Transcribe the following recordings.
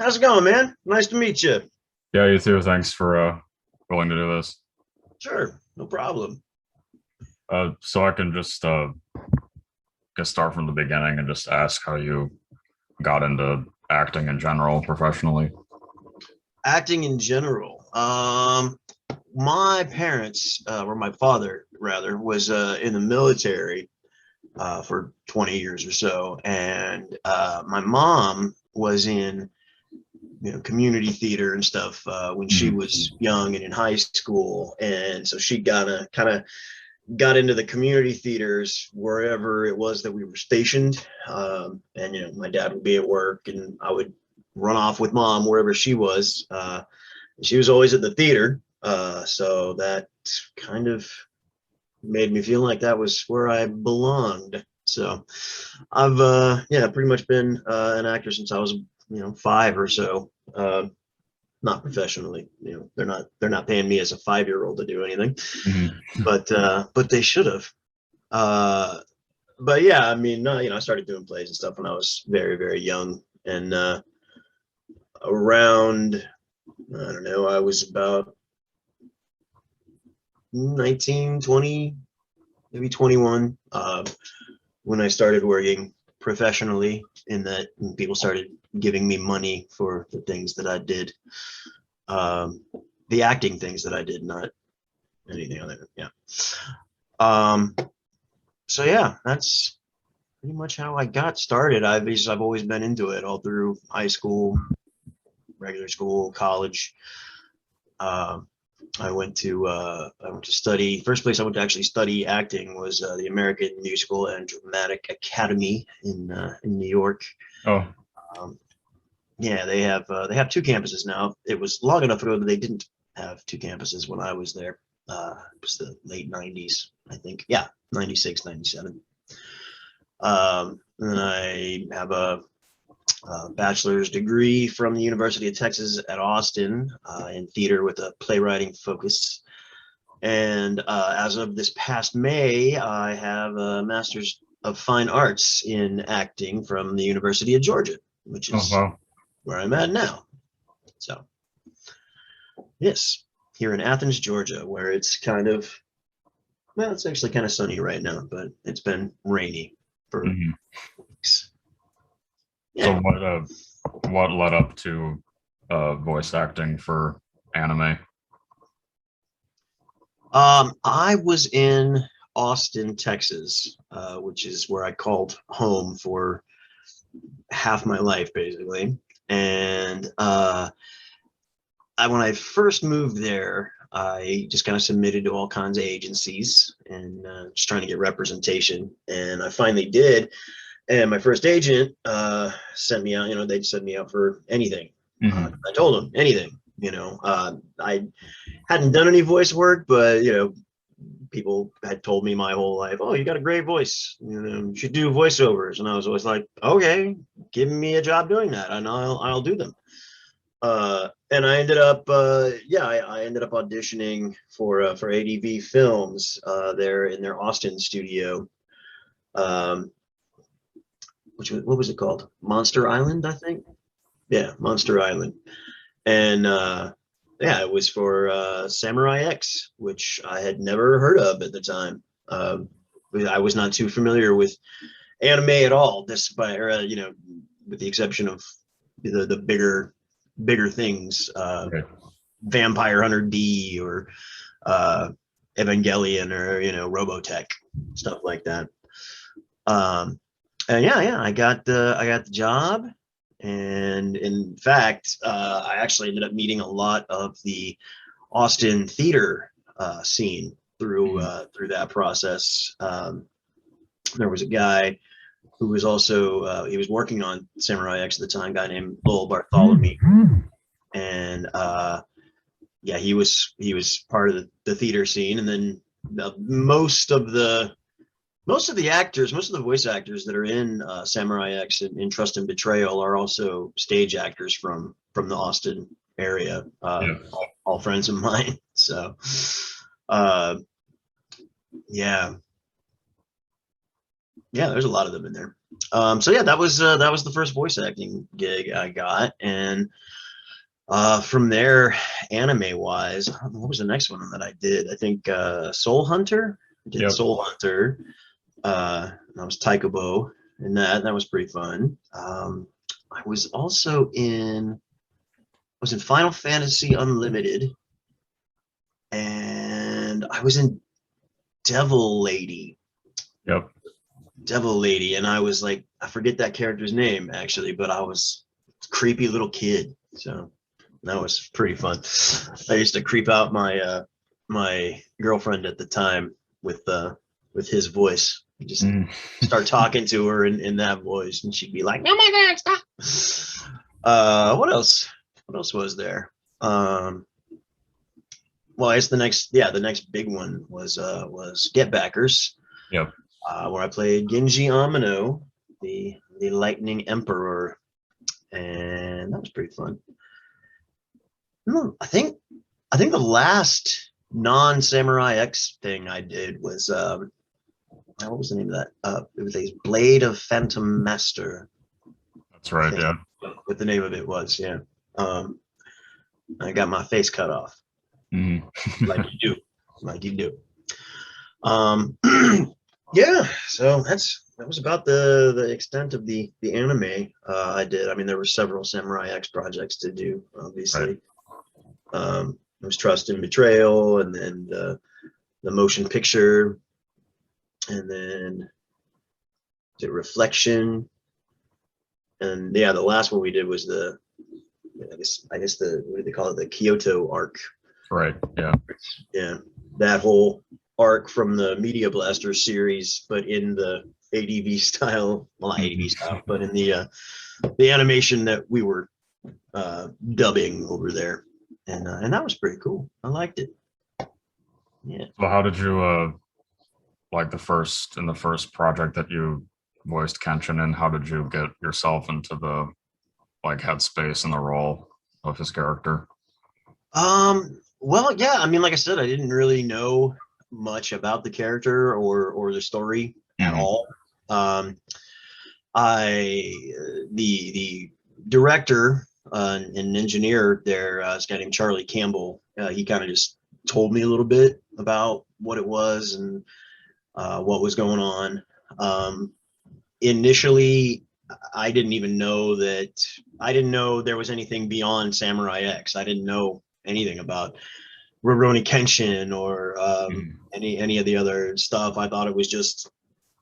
How's it going, man? Nice to meet you. Yeah, you too. Thanks for willing to do this. Sure, no problem. So I can just get start from the beginning and just ask how you got into acting in general professionally. Acting in general. My parents, or my father rather, was in the military for 20 years or so, and my mom was in community theater and stuff when she Mhm. was young and in high school, and so she kind of got into the community theaters wherever it was that we were stationed. And my dad would be at work, and I would run off with mom wherever she was. She was always at the theater, so that kind of made me feel like that was where I belonged. So I've yeah, pretty much been an actor since I was five or so. Not professionally, they're not paying me as a 5-year old to do anything, Mhm. but they should have. Uh, but yeah, I mean, I started doing plays and stuff when I was very, very young, and around, I don't know, I was about 19, 20, maybe 21, when I started working professionally. In that, and people started giving me money for the things that I did, um, the acting things that I did, not anything other. Yeah. Um, so yeah, that's pretty much how I got started. I've always been into it all through high school, regular school, college. Um, I went to study. First place I went to actually study acting was the American Musical and Dramatic Academy in New York. Oh, Um, yeah, they have two campuses now. It was long enough ago that they didn't have two campuses when I was there. It was the late '90s, I think. Yeah, '96, '97. And then I have a bachelor's degree from the University of Texas at Austin in theater with a playwriting focus. And as of this past May, I have a master's of fine arts in acting from the University of Georgia, which oh is wow. where I'm at now. So, yes, here in Athens, Georgia, where it's well, it's actually kind of sunny right now, but it's been rainy for Mhm. weeks. So Yeah. what led up to voice acting for anime? I was in Austin, Texas, which is where I called home for half my life, basically. And when I first moved there, I just kind of submitted to all kinds of agencies and just trying to get representation. And I finally did. And my first agent sent me out. They'd send me out for anything. Hmm. I told them anything. I hadn't done any voice work, but people had told me my whole life, "Oh, you got a great voice. You should do voiceovers." And I was always like, "Okay, give me a job doing that, and I'll do them." And I ended up, yeah, I ended up auditioning for ADV Films there in their Austin studio. Um, what was it called? Monster Island, I think. Yeah, Monster Island. And yeah, it was for Samurai X, which I had never heard of at the time. I was not too familiar with anime at all, despite, with the exception of the bigger things, Right. Vampire Hunter D or uh, Evangelion or Robotech, stuff like that. Um, and yeah, I got the job, and in fact, I actually ended up meeting a lot of the Austin theater scene Mhm. through that process. There was a guy who was also he was working on Samurai X at the time, a guy named Lowell Bartholomew, and yeah, he was part of the theater scene, and then most of the actors, most of the voice actors that are in Samurai X and Trust and Betrayal are also stage actors from the Austin area. Yeah. All friends of mine. So, uh, yeah, yeah, there's a lot of them in there. So yeah, that was the first voice acting gig I got, and from there, anime wise, I don't know, what was the next one that I did? I think Soul Hunter. I did Yep. Soul Hunter. That was Taikoubou in that. That was pretty fun. I was also in Final Fantasy Unlimited, and I was in Devil Lady. Yep. Devil Lady, and I was like, I forget that character's name actually, but I was a creepy little kid, so that was pretty fun. I used to creep out my girlfriend at the time with his voice. Just Mm. start talking to her in that voice, and she'd be like, "Oh my god, stop!" What else? What else was there? Well, I guess the next big one was Getbackers, Yep. where I played Ginji Amino, the Lightning Emperor, and that was pretty fun. I think the last non-Samurai X thing I did was what was the name of that? It was a Blade of Phantom Master. That's I right. think Yeah. what the name of it was. Yeah, um, I got my face cut off, Mhm. like you do, like you do. Um, yeah, so that was about the extent of the anime I did. I mean, there were several Samurai X projects to do, Right. obviously. It was Trust and Betrayal, and then the motion picture, and then the Reflection, and yeah, the last one we did was I guess the what do they call it, the Kyoto arc. Right. Yeah. Yeah, that whole arc from the Media Blaster series, but in the ADV style, well, not ADV style, but in the animation that we were dubbing over there, and that was pretty cool. I liked it. Yeah. So how did you like the first project that you voiced Kenshin in? How did you get yourself into the like headspace and the role of his character? Well, yeah. I mean, like I said, I didn't really know much about the character or the story at Hmm. all. Um, I the director and engineer there, this guy named Charlie Campbell. He kind of just told me a little bit about what it was and what was going on. Initially, I didn't even know that. I didn't know there was anything beyond Samurai X. I didn't know anything about Rurouni Kenshin or Hmm. any of the other stuff. I thought it was just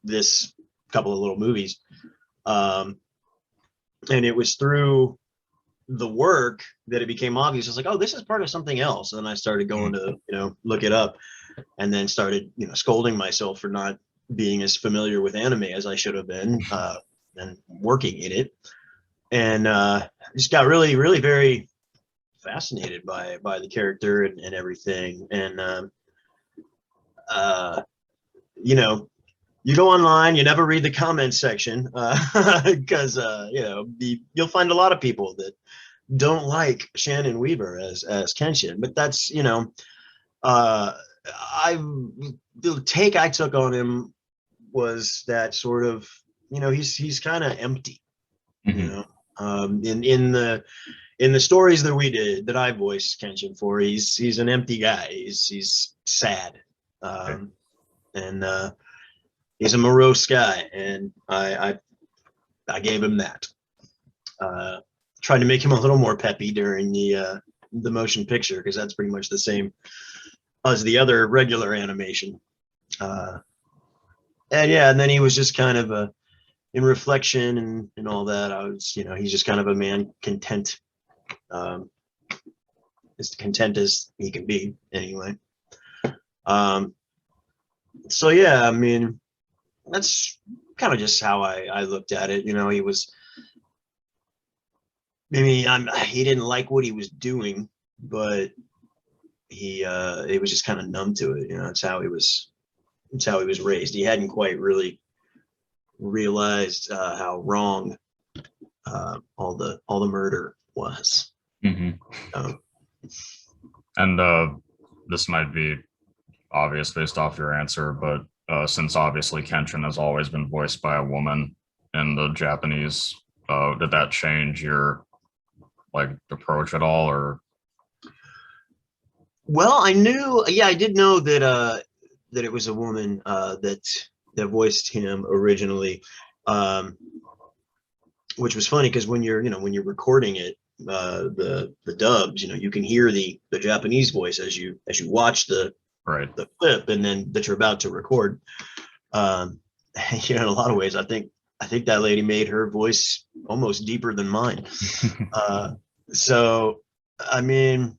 this couple of little movies. Um, and it was through the work that it became obvious. I was like, oh, this is part of something else. And then I started going to, look it up, and then started, scolding myself for not being as familiar with anime as I should have been, and working in it. And just got really, really very fascinated by the character and everything. And uh, you know, you go online, you never read the comments section because you'll find a lot of people that don't like Shannon Weaver as Kenshin, but that's uh, I the take I took on him was that sort of he's kind of empty, you Hmm. know. In the stories that we did that I voiced Kenshin for, he's an empty guy. He's sad, Right. um, and he's a morose guy, and I gave him that. Uh, Tried to make him a little more peppy during the motion picture because that's pretty much the same as the other regular animation. Uh, and yeah, and then he was just kind of in reflection and all that. I was, he's just kind of a man content, um, as content as he can be anyway. Um, so yeah, I mean, that's kind of just how I looked at it. He was, I mean, he didn't like what he was doing, but he was just kind of numb to it. It's how he was. It's how he was raised. He hadn't quite really realized how wrong all the murder was. Hmm. Um, And this might be obvious based off your answer, but since obviously Kenshin has always been voiced by a woman, in the Japanese? Did that change your like approach at all, or? Well, I did know that it was a woman that voiced him originally, um, which was funny because when you're recording it, the dubs, you can hear the Japanese voice as you watch Right. the clip, and then that you're about to record. Um, in a lot of ways, I think that lady made her voice almost deeper than mine. Uh, so, I mean,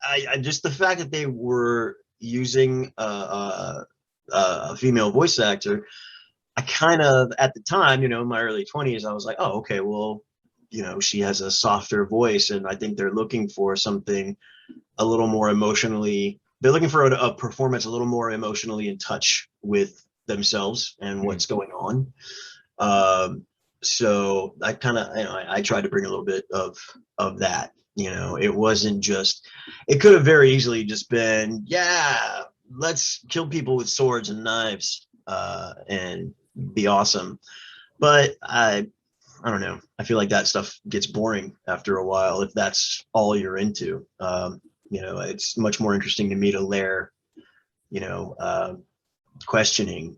I just the fact that they were using a female voice actor, I kind of at the time, in my early 20s, I was like, oh, okay, well, she has a softer voice, and I think they're looking for something a little more emotionally. They're looking for a performance a little more emotionally in touch with themselves and what's going on. So I kind of, I tried to bring a little bit of that. It wasn't just. It could have very easily just been, yeah, let's kill people with swords and knives, and be awesome. But I don't know. I feel like that stuff gets boring after a while if that's all you're into. It's much more interesting to me to layer, you know, questioning,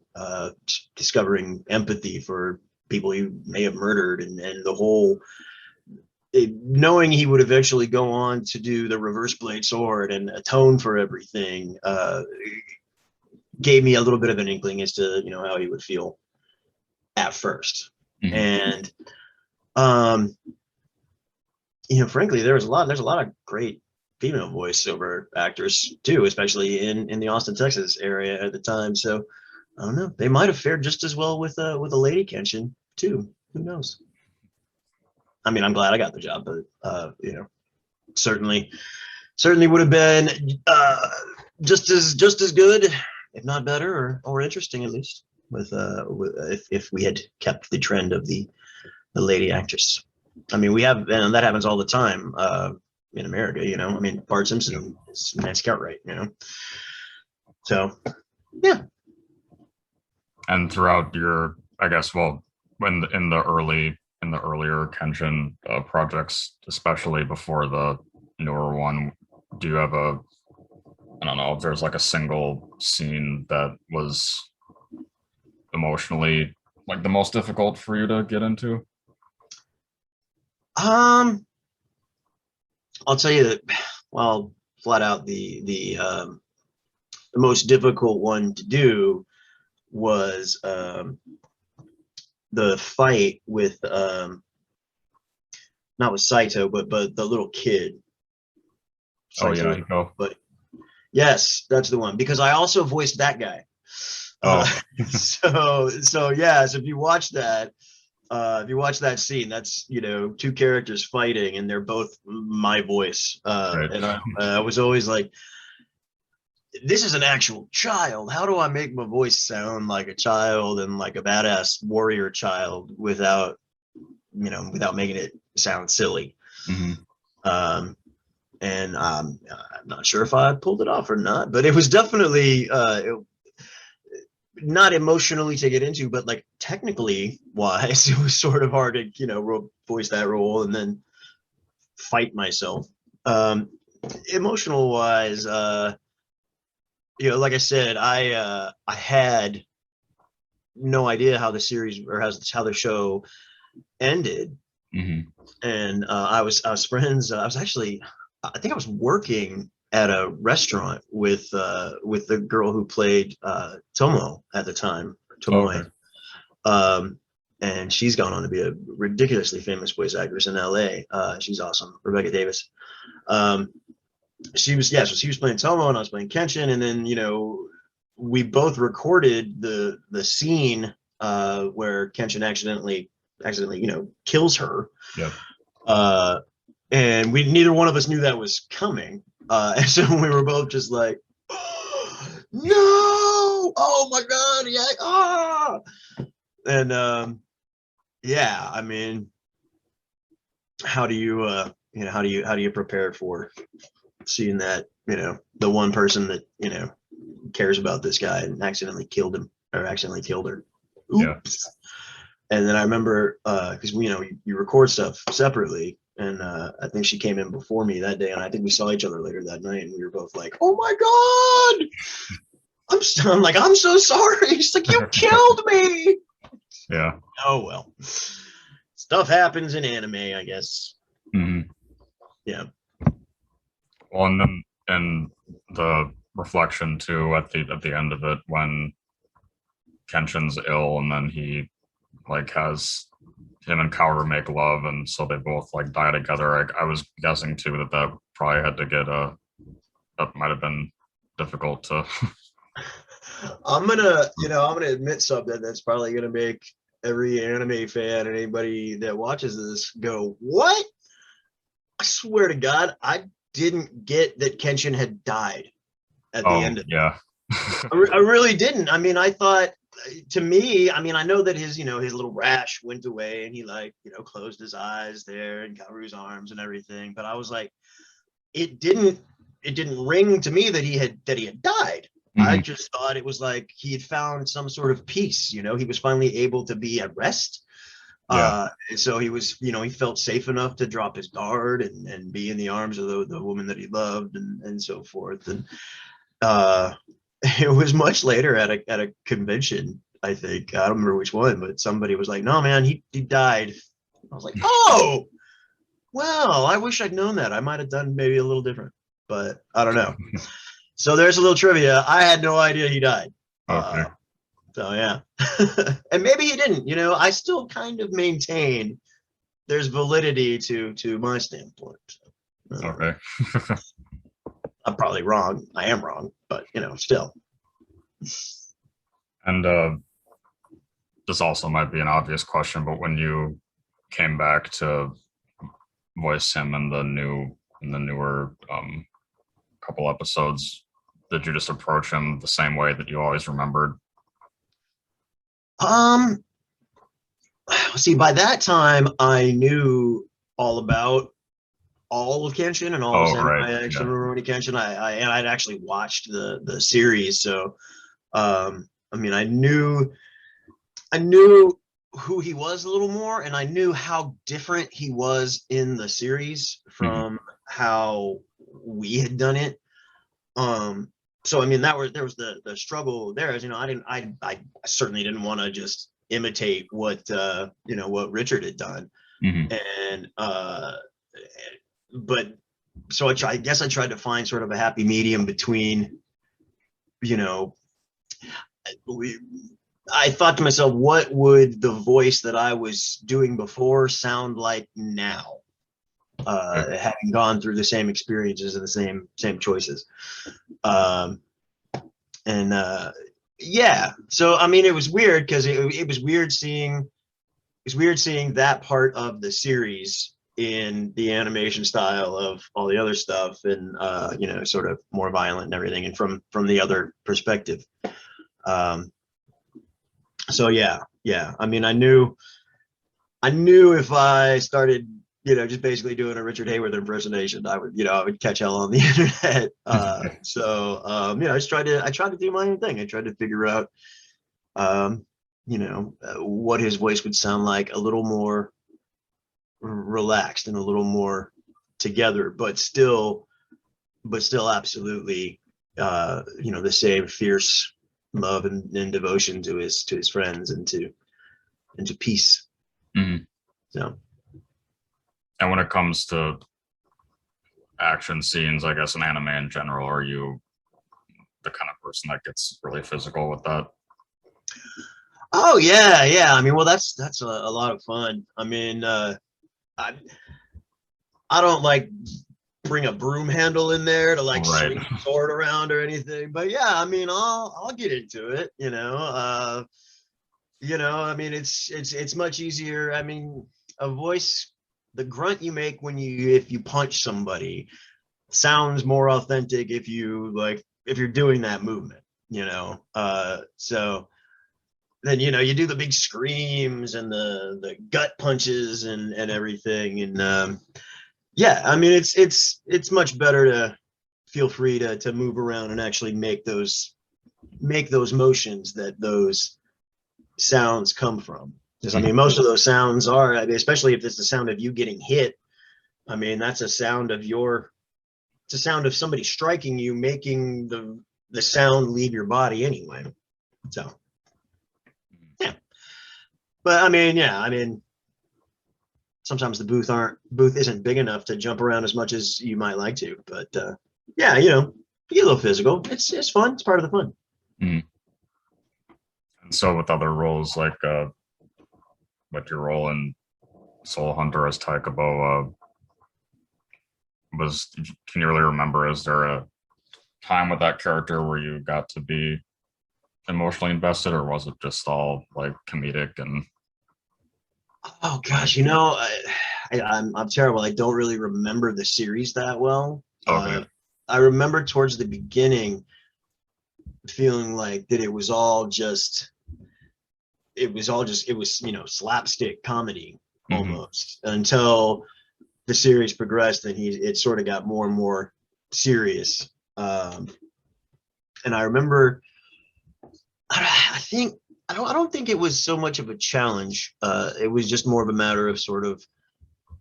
discovering empathy for people you may have murdered, and the whole knowing he would eventually go on to do the reverse blade sword and atone for everything, gave me a little bit of an inkling as to how he would feel at first. Mhm. And frankly, there's a lot of great female voiceover actors too, especially in the Austin, Texas area at the time. So I don't know. They might have fared just as well with a lady Kenshin too. Who knows? I mean, I'm glad I got the job, but certainly would have been just as good, if not better, or interesting at least with if we had kept the trend of the lady actress. I mean, we have, and that happens all the time in America. I mean, Bart Simpson is Nancy Cartwright. So yeah. And throughout your, I guess, well, when in the earlier Kenshin projects, especially before the newer one, do you have I don't know if there's like a single scene that was emotionally like the most difficult for you to get into? I'll tell you that. Well, flat out, the most difficult one to do was the fight with not with Saito, but the little kid. Oh yeah, Saito, go. but yes, that's the one, because I also voiced that guy. Oh, So yeah, so if you watch that scene, that's two characters fighting, and they're both my voice. right. And I was always like, this is an actual child. How do I make my voice sound like a child and like a badass warrior child without making it sound silly? Mhm. Um, and I'm not sure if I pulled it off or not, but it was definitely not emotionally to get into, but like technically wise, it was sort of hard to voice that role and then fight myself. Emotional wise, like I said, I had no idea how the series or how the show ended, Mhm. and I was friends. I was actually, I think I was working at a restaurant with the girl who played Tomo at the time, Okay. Tomoe. And she's gone on to be a ridiculously famous voice actress in LA. She's awesome, Rebecca Davis. Um, so she was playing Tomo and I was playing Kenshin, and then we both recorded the scene where Kenshin accidentally kills her. Yep. And we neither one of us knew that was coming. And so we were both just like, no, oh my god, yeah, and yeah, I mean, how do you how do you prepare for seeing that the one person that cares about this guy and accidentally killed him or accidentally killed her? Yeah. Oops. And then I remember because you record stuff separately, and I think she came in before me that day, and I think we saw each other later that night, and we were both like, "Oh my god!" I'm like, "I'm so sorry." She's like, "You killed me." Yeah. Oh well, stuff happens in anime, I guess. Mm-hmm. Yeah. Well, and then in the reflection too at the end of it, when Kenshin's ill, and then he like has him and Kaoru make love, and so they both like die together. I was guessing too that probably had to get that might have been difficult to. I'm gonna admit something that's probably gonna make every anime fan and anybody that watches this go, "What?" I swear to God, I didn't get that Kenshin had died at the end of it. Yeah. I really didn't. I mean, I thought, to me, I mean, I know that his little rash went away, and he closed his eyes there in Kaoru's arms and everything. But I was like, it didn't ring to me that he had died. I just thought it was like he had found some sort of peace. He was finally able to be at rest. Yeah. So he was, he felt safe enough to drop his guard and be in the arms of the woman that he loved and so forth. And it was much later at a convention, I think. I don't remember which one, but somebody was like, "No, man, he died." I was like, "Oh, well, I wish I'd known that. I might have done maybe a little different, but I don't know." So there's a little trivia. I had no idea he died. Okay. So yeah, and maybe he didn't. I still kind of maintain there's validity to my standpoint. Okay. I'm probably wrong. I am wrong, but still. And this also might be an obvious question, but when you came back to voice him in the newer couple episodes, did you just approach him the same way that you always remembered? See, by that time I knew all about all of Kenshin and all of Right. Samurai X Yeah. and Rurouni Kenshin. I'd actually watched the series, so I mean, I knew who he was a little more, and I knew how different he was in the series from how we had done it. So I mean, there was the struggle there. As I certainly didn't want to just imitate what what Richard had done, and but so I guess I tried to find sort of a happy medium between, I thought to myself, what would the voice that I was doing before sound like now, having gone through the same experiences and the same choices. And yeah, so I mean, it was weird because it was weird seeing that part of the series in the animation style of all the other stuff, and sort of more violent and everything, and from the other perspective. So yeah, I mean, I knew if I started, just basically doing a Richard Hayworth impersonation, I would catch hell on the internet. So I just tried to do my own thing. I tried to figure out, what his voice would sound like, a little more relaxed and a little more together, but still absolutely, the same fierce love and devotion to his friends and to peace. So, and when it comes to action scenes, I guess in anime in general, are you the kind of person that gets really physical with that? oh yeah, I mean, well, that's a lot of fun. I mean, I don't like bring a broom handle in there to like swing the sword around or anything, but yeah, I mean, I'll get into it. I mean, it's much easier. I mean, a voice, the grunt you make if you punch somebody sounds more authentic if you're doing that movement, so then you do the big screams and the gut punches and everything, and yeah, I mean, it's much better to feel free to move around and actually make those motions that those sounds come from. Because I mean, most of those sounds are, I mean, especially if it's the sound of you getting hit. I mean, that's a sound of your. It's a sound of somebody striking you, making the sound leave your body anyway. So, yeah. But I mean, yeah, I mean, sometimes the booth isn't big enough to jump around as much as you might like to. But yeah, you know, you get a little physical. It's fun. It's part of the fun. Mm. And so with other roles, like with your role in Soul Hunter as Taikoubou, can you really remember? Is there a time with that character where you got to be emotionally invested, or was it just all like comedic and? Oh gosh, you know, I'm terrible. I don't really remember the series that well. Okay. I remember towards the beginning feeling like that it was you know, slapstick comedy Mm-hmm. almost until the series progressed and it sort of got more and more serious. And I remember, I think I don't think it was so much of a challenge. It was just more of a matter of sort of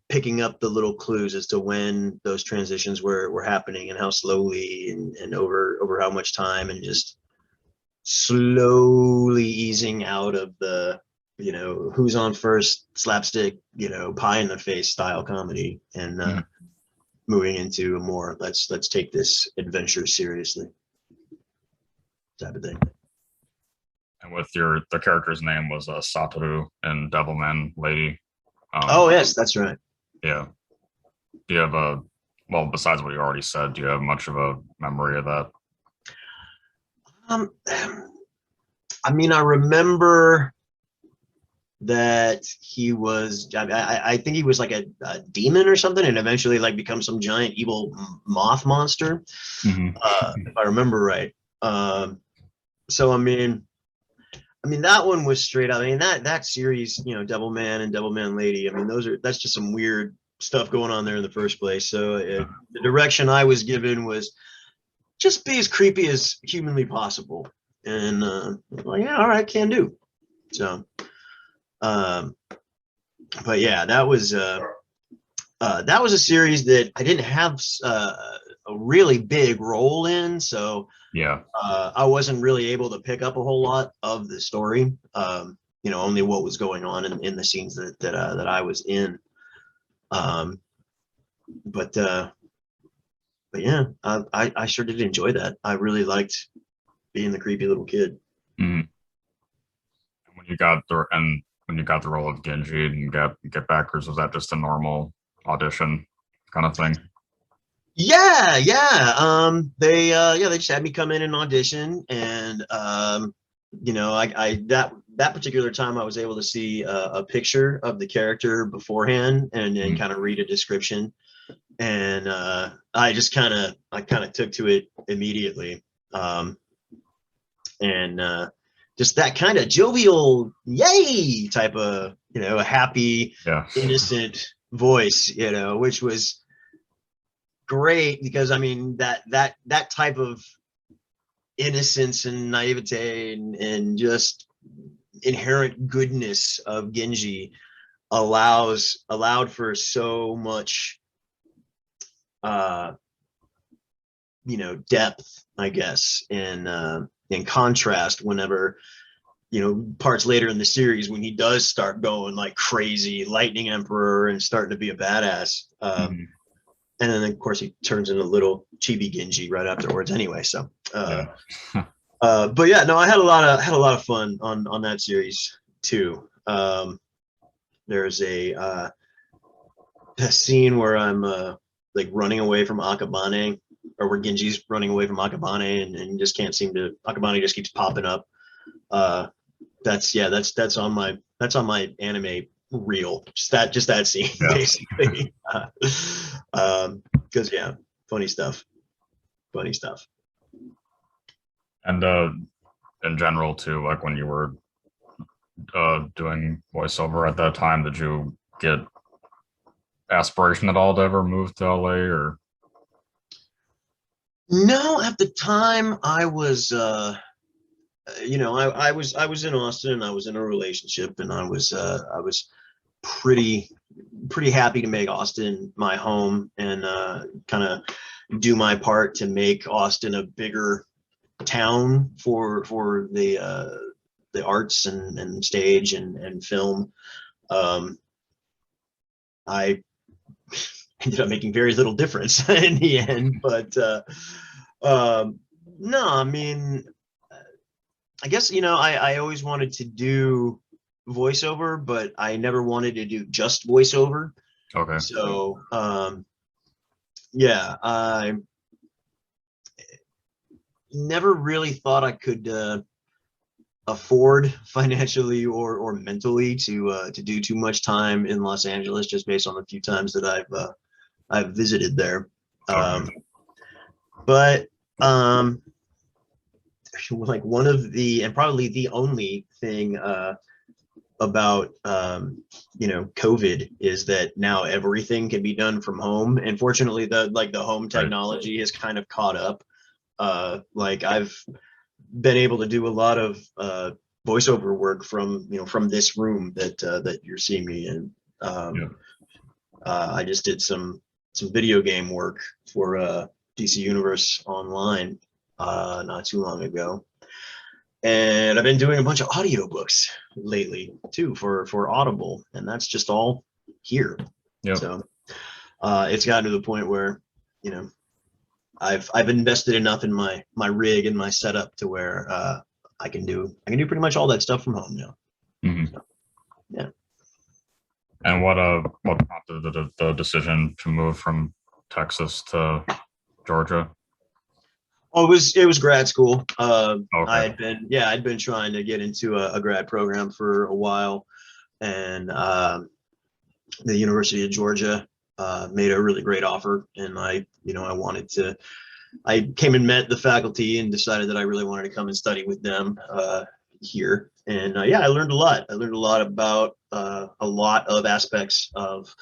picking up the little clues as to when those transitions were happening and how slowly and over how much time, and just slowly easing out of the, you know, who's on first slapstick, you know, pie in the face style comedy, and Mm-hmm. moving into a more let's take this adventure seriously type of thing. And with the character's name was Satoru in Devilman Lady. Oh yes, that's right. Yeah. Do you have a well, besides what you already said, do you have much of a memory of that? um I mean, I remember that he was, I think he was like a demon or something, and eventually like becomes some giant evil moth monster, Mm-hmm. if I remember right. So I mean that one was straight up. I mean that series, you know, Devilman and Devilman Lady. I mean that's just some weird stuff going on there in the first place. So the direction I was given was just be as creepy as humanly possible, and well, yeah, all right, can do. So, um, but yeah, that was a series that I didn't have a really big role in, so Yeah. I wasn't really able to pick up a whole lot of the story. You know, only what was going on in the scenes that I was in. Um, but uh, but yeah, I sure did enjoy that. I really liked being the creepy little kid. Mm-hmm. When you got the role of Genji and Getbackers, was that just a normal audition kind of thing? Yeah, yeah. They just had me come in and audition, and you know, I that particular time I was able to see a picture of the character beforehand and Mm-hmm. kind of read a description, and I kind of took to it immediately, and just that kind of jovial yay type of, you know, a happy Yeah. innocent voice, you know, which was great because I mean that type of innocence and naivete and just inherent goodness of Genji allowed for so much uh you know, depth, I guess, in contrast whenever, you know, parts later in the series when he does start going like crazy lightning emperor and starting to be a badass. Mm-hmm. And then of course he turns into little chibi Genji right afterwards anyway. So Yeah. but yeah, no, I had a lot of fun on that series too. There's a scene where I'm like running away from Akabane, or where Genji's running away from Akabane, and just can't seem to, Akabane just keeps popping up. Uh, that's on my anime reel. Just that scene Yeah. basically. Because yeah, funny stuff. Funny stuff. And in general too, like when you were doing voiceover at that time, did you get aspiration at all to ever move to LA or? No, at the time you know, I was in Austin, and I was in a relationship, and I was pretty happy to make Austin my home, and kind of do my part to make Austin a bigger town for the arts and stage and film. Um, I ended up making very little difference in the end, but um, no, I mean, I guess, you know, I always wanted to do voiceover, but I never wanted to do just voiceover. Okay. So yeah, I never really thought I could afford financially or mentally to do too much time in Los Angeles, just based on the few times that I've visited there. Okay. But um, like one of the, and probably the only thing about you know, COVID is that now everything can be done from home. And fortunately, the home Right. technology has kind of caught up. Like I've been able to do a lot of voiceover work from, you know, from this room that you're seeing me in. Yeah. I just did some video game work for DC Universe Online not too long ago, and I've been doing a bunch of audiobooks lately too for Audible, and that's just all here. Yeah. So it's gotten to the point where, you know, I've invested enough in my rig and my setup to where I can do pretty much all that stuff from home now. Mhm. So, yeah. And what prompted the decision to move from Texas to Georgia? Oh, it was grad school. I Okay. had been, yeah, I'd been trying to get into a grad program for a while, and the University of Georgia made a really great offer, and you know, I wanted to. I came and met the faculty and decided that I really wanted to come and study with them here. And yeah, I learned a lot. I learned a lot about a lot of aspects of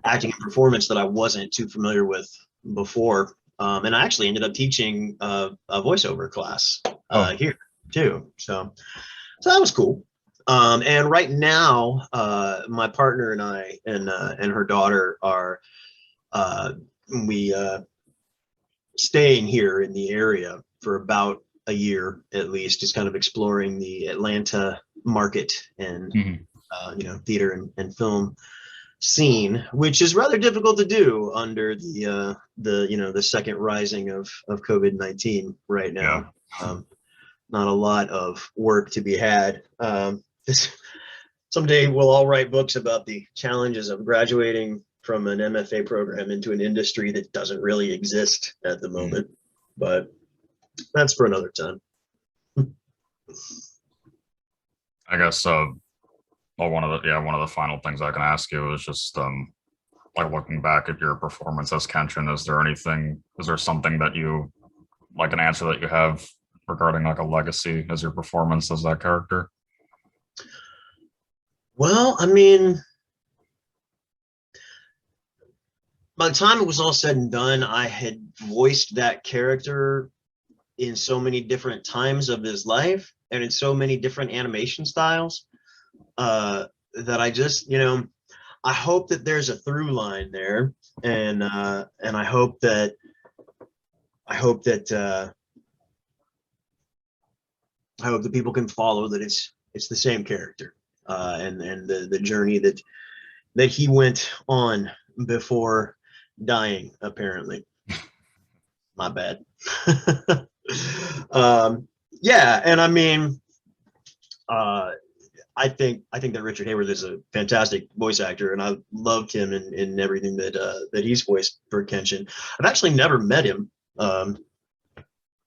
acting and performance that I wasn't too familiar with before. And I actually ended up teaching a voiceover class Oh, here too. So that was cool. And right now, my partner and I and her daughter are we staying here in the area for about a year at least, just kind of exploring the Atlanta market and mhm. you know, theater and film scene, which is rather difficult to do under the you know, the second rising of COVID-19 right Yeah. now. Not a lot of work to be had. Someday we'll all write books about the challenges of graduating from an MFA program into an industry that doesn't really exist at the Mhm. moment, but that's for another time. I guess well, one of the final things I can ask you is just like looking back at your performance as Kenshin, is there something that you like an answer that you have regarding like a legacy as your performance as that character? Well, I mean, by the time it was all said and done, I had voiced that character in so many different times of his life and in so many different animation styles that I just, you know, I hope that there's a through line there, and I hope that I hope that people can follow that it's the same character, and the journey that he went on before dying. Apparently, my bad. Yeah, and I mean, uh, I think that Richard Hayward is a fantastic voice actor, and I loved him in everything that he's voiced for Kenshin. I've actually never met him. Um,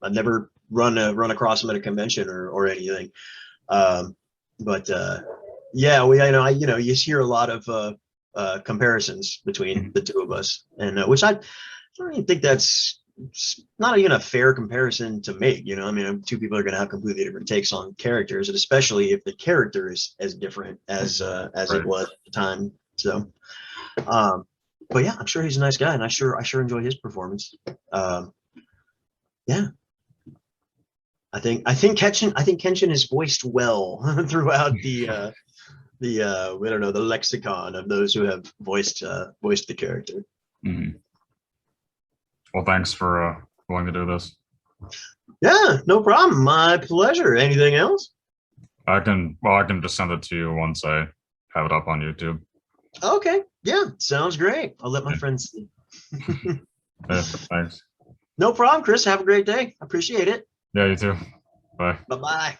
I've never run across him at a convention or anything. Um, but yeah, you know, you hear a lot of comparisons between Mhm. the two of us, and which I don't even think that's not even a fair comparison to make. You know, I mean, two people are going to have completely different takes on characters, and especially if the character is as different as it Right. was at the time. So, um, but yeah, I'm sure he's a nice guy, and I sure enjoyed his performance. Um, yeah. Kenshin is voiced well throughout the I don't know, the lexicon of those who have voiced the character. Mhm. Well, thanks for willing to do this. Yeah, no problem. My pleasure. Anything else? I can just send it to you once I have it up on YouTube. Okay. Yeah, sounds great. I'll let my Yeah. friends see. Yeah, thanks. No problem, Chris. Have a great day. Appreciate it. Yeah, you too. Bye. Bye-bye.